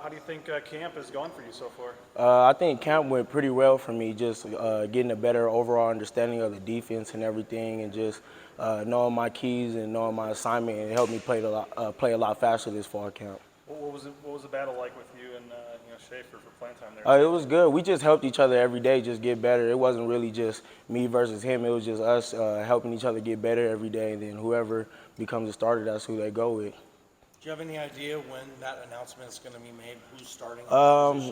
How do you think camp has gone for you so far? I think camp went pretty well for me, just getting a better overall understanding of the defense and everything, and just knowing my keys and knowing my assignment, and it helped me play a lot faster this fall camp. What was the battle like with you and Schaefer for playing time there? It was good. We just helped each other every day, just get better. It wasn't really just me versus him. It was just us helping each other get better every day, and then whoever becomes a starter, that's who they go with. Do you have any idea when that announcement is going to be made? Who's starting?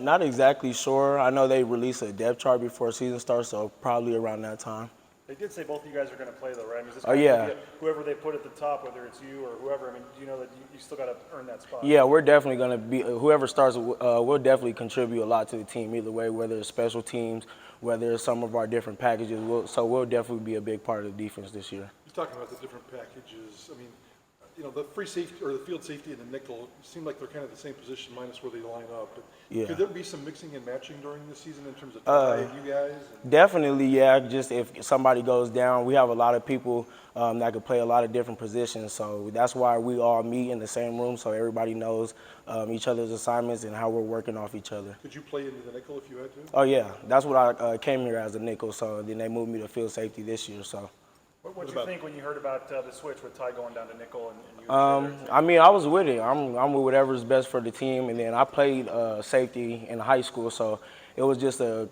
Not exactly sure. I know they release a depth chart before season starts, so probably around that time. They did say both of you guys are going to play, though, right? I mean, is this whoever they put at the top, whether it's you or whoever, I mean, do you know that you still got to earn that spot? Yeah, we're definitely going to be, whoever starts, we'll definitely contribute a lot to the team either way, whether it's special teams, whether it's some of our different packages. So we'll definitely be a big part of the defense this year. You're talking about the different packages. I mean, the free safety or the field safety and the nickel seem like they're kind of the same position minus where they line up. But yeah. Could there be some mixing and matching during the season in terms of you guys? Definitely, yeah. Just if somebody goes down, we have a lot of people that could play a lot of different positions. So that's why we all meet in the same room, so everybody knows each other's assignments and how we're working off each other. Could you play into the nickel if you had to? Oh yeah, that's what I came here as a nickel. So then they moved me to field safety this year. So. What did you think when you heard about the switch with Ty going down to nickel and you? I mean, I was with it. I'm with whatever's best for the team. And then I played safety in high school, so it was just a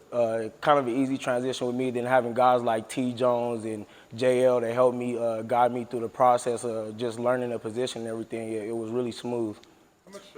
kind of an easy transition with me. Then having guys like T. Jones and JL to help me guide me through the process of just learning the position and everything, it was really smooth. How much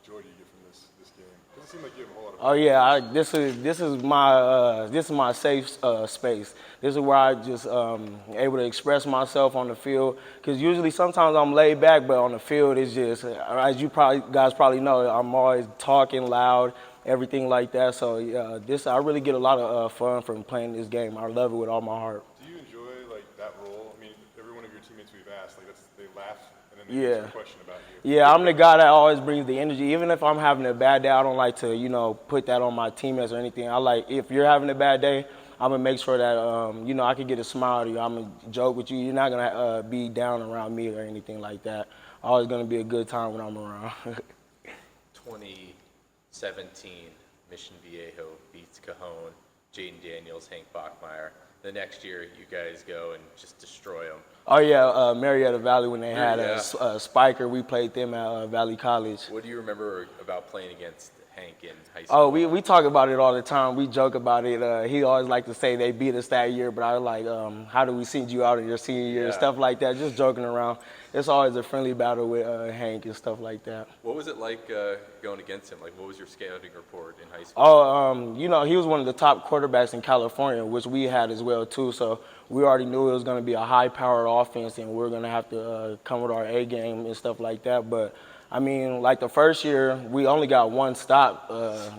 joy do you get from this game? Doesn't seem like you have a whole lot of. Oh yeah, this is my safe space. This is where I just able to express myself on the field. Because usually, sometimes I'm laid back, but on the field, it's just as you guys probably know, I'm always talking loud, everything like that. So I really get a lot of fun from playing this game. I love it with all my heart. Do you enjoy that role? I mean, every one of your teammates we've asked, they laugh and then they ask a question about you. Yeah, I'm the guy that always brings the energy. Even if I'm having a bad day, I don't like to, put that on my teammates or anything. If you're having a bad day, I'm going to make sure that, I can get a smile to you. I'm going to joke with you. You're not going to be down around me or anything like that. Always going to be a good time when I'm around. 2017, Mission Viejo beats Cajon, Jaden Daniels, Hank Bachmeyer. The next year, you guys go and just destroy them. Oh, yeah, Marietta Valley, when they had a spiker, we played them at Valley College. What do you remember about playing against Hank in high school? Oh, we talk about it all the time. We joke about it. He always liked to say they beat us that year, but I was like, how do we send you out in your senior year and stuff like that, just joking around. It's always a friendly battle with Hank and stuff like that. What was it like going against him? What was your scouting report in high school? Oh, he was one of the top quarterbacks in California, which we had as well, too. So we already knew it was going to be a high-powered offense, and we were going to have to come with our A game and stuff like that. But I mean, the first year, we only got one stop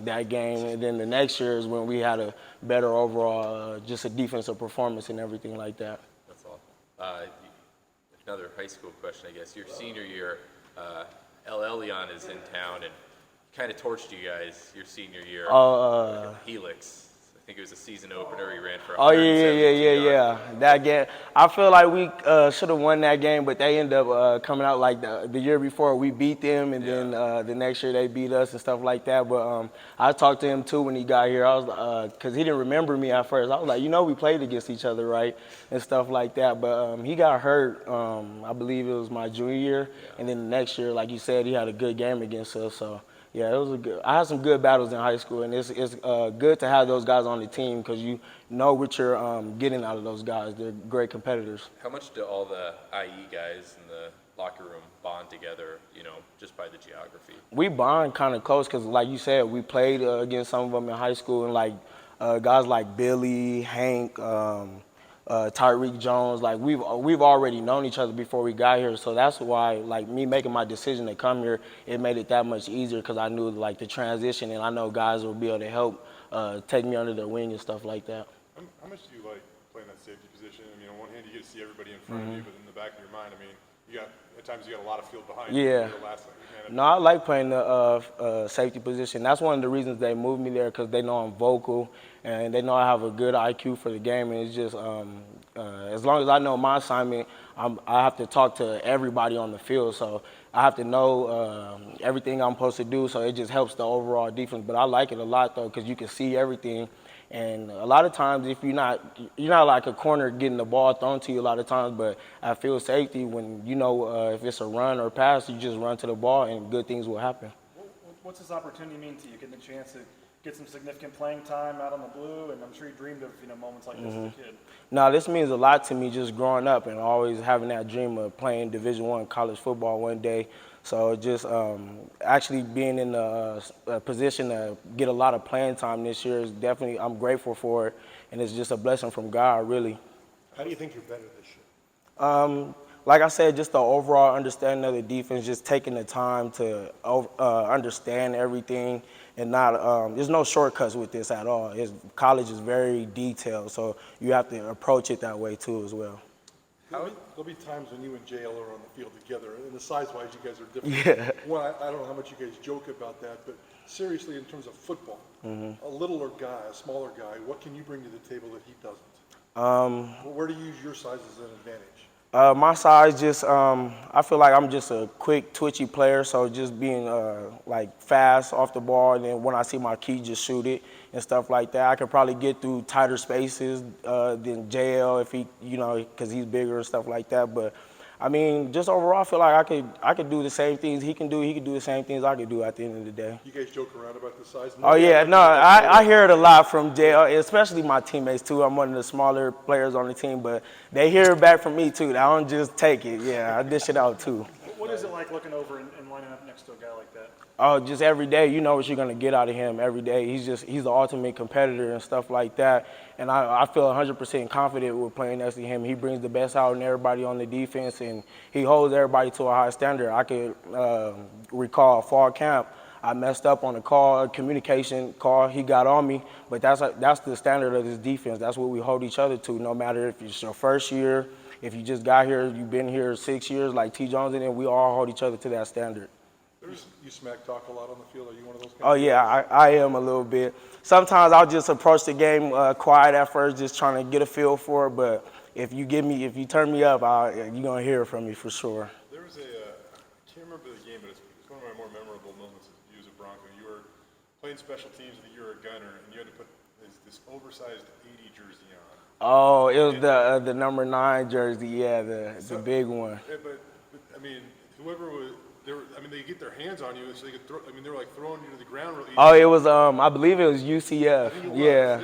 that game, and then the next year is when we had a better overall, just a defensive performance and everything like that. That's awesome. Another high school question, I guess. Your senior year, El Elyon is in town and kind of torched you guys your senior year. Helix. I think it was a season opener. He ran for 117 yards. That game, I feel like we should have won that game, but they ended up coming out like the year before we beat them, and then the next year they beat us and stuff like that. But I talked to him too when he got here. I was because he didn't remember me at first. I was like, we played against each other, right, and stuff like that. But he got hurt. I believe it was my junior year, and then the next year, like you said, he had a good game against us. So. Yeah, it was I had some good battles in high school, and it's good to have those guys on the team because you know what you're getting out of those guys. They're great competitors. How much do all the IE guys in the locker room bond together, just by the geography? We bond kind of close because, like you said, we played against some of them in high school, and guys like Billy, Hank, Tyreek Jones, we've already known each other before we got here, so that's why me making my decision to come here, it made it that much easier because I knew the transition, and I know guys will be able to help take me under their wing and stuff like that. How much do you like playing that safety position? I mean, on one hand you get to see everybody in front of you, but in the back of your mind, I mean, at times you got a lot of field behind you. Yeah. No, I like playing the safety position. That's one of the reasons they moved me there because they know I'm vocal and they know I have a good IQ for the game. And it's just as long as I know my assignment, I have to talk to everybody on the field. So I have to know everything I'm supposed to do. So it just helps the overall defense. But I like it a lot though, because you can see everything. And a lot of times, if you're not like a corner getting the ball thrown to you a lot of times, but at field safety, when you know if it's a run or pass, you just run to the ball and good things will happen. What's this opportunity mean to you? Getting a chance to get some significant playing time out on the blue, and I'm sure you dreamed of moments like this as a kid. No, this means a lot to me just growing up and always having that dream of playing Division I college football one day. So just actually being in a position to get a lot of playing time this year is definitely, I'm grateful for it, and it's just a blessing from God, really. How do you think you're better this year? Like I said, just the overall understanding of the defense, just taking the time to understand everything, and not there's no shortcuts with this at all. College is very detailed, so you have to approach it that way too as well. There'll be times when you and JL are on the field together, and the size-wise, you guys are different. Yeah. Well, I don't know how much you guys joke about that, but seriously, in terms of football, a littler guy, a smaller guy, what can you bring to the table that he doesn't? Where do you use your size as an advantage? My size, just I feel like I'm just a quick, twitchy player, so just being like fast off the ball, and then when I see my key, just shoot it and stuff like that. I could probably get through tighter spaces than JL if he, because he's bigger and stuff like that. But I mean, just overall, I feel like I could do the same things he can do. He can do the same things I could do at the end of the day. You guys joke around about the size? Oh yeah, no, I hear it a lot from JL, especially my teammates too. I'm one of the smaller players on the team, but they hear it back from me too. I don't just take it. Yeah, I dish it out too. What is it like looking over and lining up next to a guy like that? Oh, just every day, you know what you're going to get out of him every day. He's the ultimate competitor and stuff like that. And I feel 100% confident with playing next to him. He brings the best out in everybody on the defense, and he holds everybody to a high standard. I could recall fall camp, I messed up on a communication call. He got on me, but that's the standard of this defense. That's what we hold each other to, no matter if it's your first year, if you just got here, you've been here 6 years like T. Jones, and then we all hold each other to that standard. You smack talk a lot on the field. Are you one of those guys? Oh, yeah, I am a little bit. Sometimes I'll just approach the game quiet at first, just trying to get a feel for it. But if you turn me up, you're going to hear from me for sure. There was I can't remember the game, but it's one of my more memorable moments as you as a Bronco. You were playing special teams, and you were a gunner, and you had to put this oversized 80 jersey on. Oh, it was the number 9 jersey, yeah, the big one. Yeah, but I mean, whoever was, they get their hands on you, so they could throw. I mean, they were like throwing you to the ground really easy. Oh, it was I believe it was UCF. I think it was, yeah.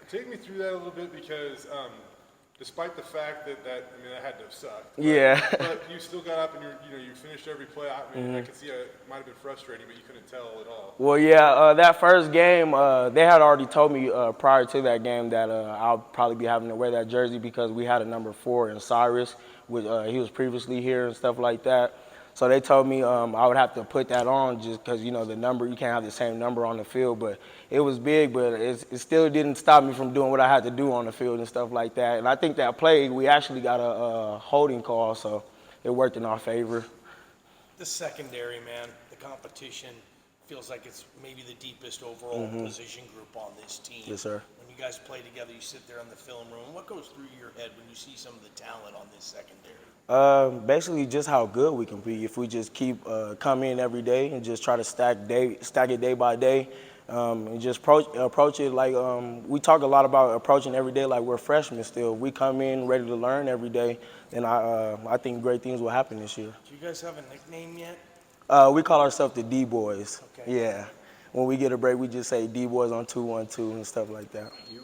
Take me through that a little bit, because despite the fact that that had to have sucked. Yeah. But you still got up and you finished every play. I mean, I could see it might have been frustrating, but you couldn't tell at all. Well, yeah, that first game, they had already told me prior to that game that I'll probably be having to wear that jersey because we had a number 4 in Cyrus, which he was previously here and stuff like that. So they told me I would have to put that on just because, the number, you can't have the same number on the field. But it was big, but it still didn't stop me from doing what I had to do on the field and stuff like that. And I think that play, we actually got a holding call, so it worked in our favor. The secondary, man, the competition feels like it's maybe the deepest overall position group on this team. Yes, sir. When you guys play together, you sit there in the film room. What goes through your head when you see some of the talent on this secondary? Basically just how good we can be. If we just keep coming in every day and just try to stack it day by day, and just approach it like we talk a lot about approaching every day like we're freshmen still. We come in ready to learn every day, and I think great things will happen this year. Do you guys have a nickname yet? We call ourselves the D-Boys. Okay. Yeah. When we get a break, we just say D-Boys on 2-1-2 and stuff like that. You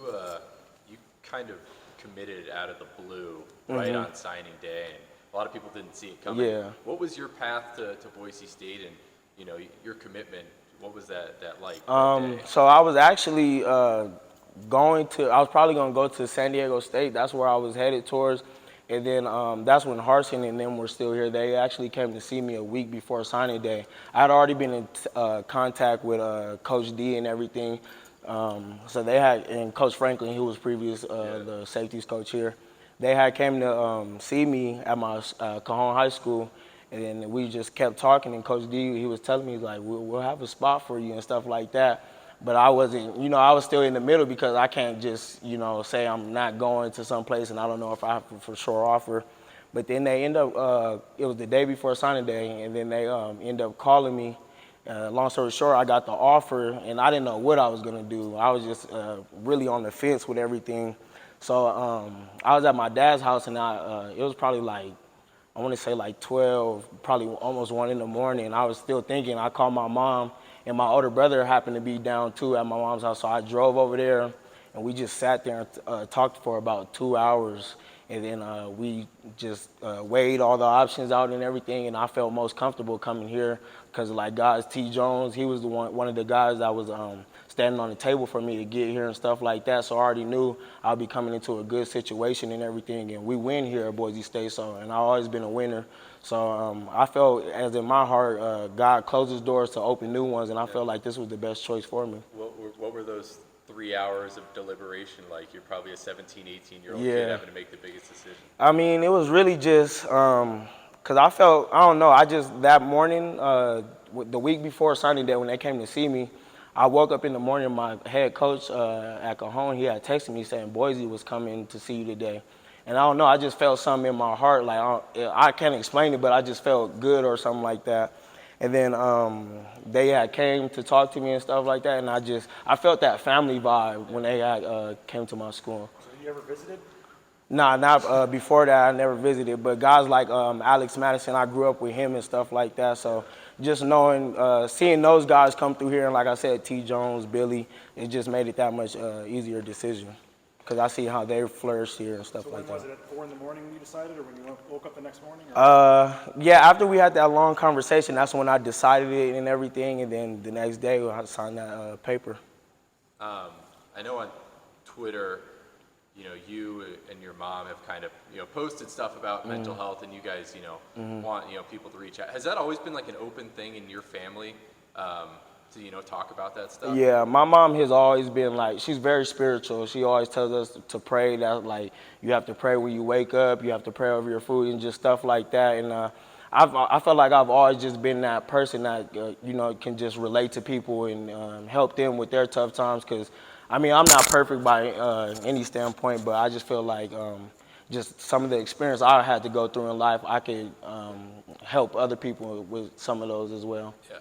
kind of committed out of the blue right on signing day, and a lot of people didn't see it coming. Yeah. What was your path to Boise State, and your commitment? What was that like? So I was actually I was probably going to go to San Diego State. That's where I was headed towards. And then that's when Harsin and them were still here. They actually came to see me a week before signing day. I had already been in contact with Coach D and everything. So they had, and Coach Franklin, who was previous the safeties coach here, they had came to see me at my Cajon High School. And then we just kept talking, and Coach D, he was telling me, like, we'll have a spot for you and stuff like that. But I wasn't, I was still in the middle because I can't just, say I'm not going to some place and I don't know if I have a for sure offer. But then they end up, it was the day before signing day, and then they end up calling me. Long story short, I got the offer, and I didn't know what I was going to do. I was just really on the fence with everything. So I was at my dad's house, and it was probably like, I want to say like 12, probably almost 1 in the morning. I was still thinking. I called my mom, and my older brother happened to be down too at my mom's house. So I drove over there, and we just sat there and talked for about 2 hours. And then we just weighed all the options out and everything, and I felt most comfortable coming here because, like, guys, T. Jones, he was one of the guys that was standing on the table for me to get here and stuff like that. So I already knew I'll be coming into a good situation and everything, and we win here at Boise State. So, and I've always been a winner. So I felt, as in my heart, God closes doors to open new ones, and I felt like this was the best choice for me. What were those 3 hours of deliberation like? You're probably a 17, 18-year-old Yeah. kid having to make the biggest decision. I mean, it was really just because I felt, I don't know, I just, that morning, the week before signing day when they came to see me, I woke up in the morning, my head coach at Cajon, he had texted me saying Boise was coming to see you today. And I don't know, I just felt something in my heart, like I can't explain it, but I just felt good or something like that. And then they had came to talk to me and stuff like that, and I felt that family vibe when they had came to my school. So you ever visited? Nah, not before that. I never visited, but guys like Alex Madison, I grew up with him and stuff like that. So just knowing, seeing those guys come through here, and like I said, T. Jones, Billy, it just made it that much easier decision because I see how they flourish here and stuff So like when was that. it, at 4 in the morning when you decided, or when you woke up the next morning? Yeah, after we had that long conversation, that's when I decided it and everything, and then the next day I signed that paper. I know on Twitter, you know, you and your mom have kind of, you know, posted stuff about mental health, and you guys, you know, want, you know, people to reach out. Has that always been like an open thing in your family to, you know, talk about that stuff? Yeah, my mom has always been like, she's very spiritual. She always tells us to pray, that like you have to pray when you wake up, you have to pray over your food and just stuff like that. And I felt like I've always just been that person that, you know, can just relate to people and help them with their tough times. Because, I mean, I'm not perfect by any standpoint, but I just feel like just some of the experience I had to go through in life, I could help other people with some of those as well. Yeah.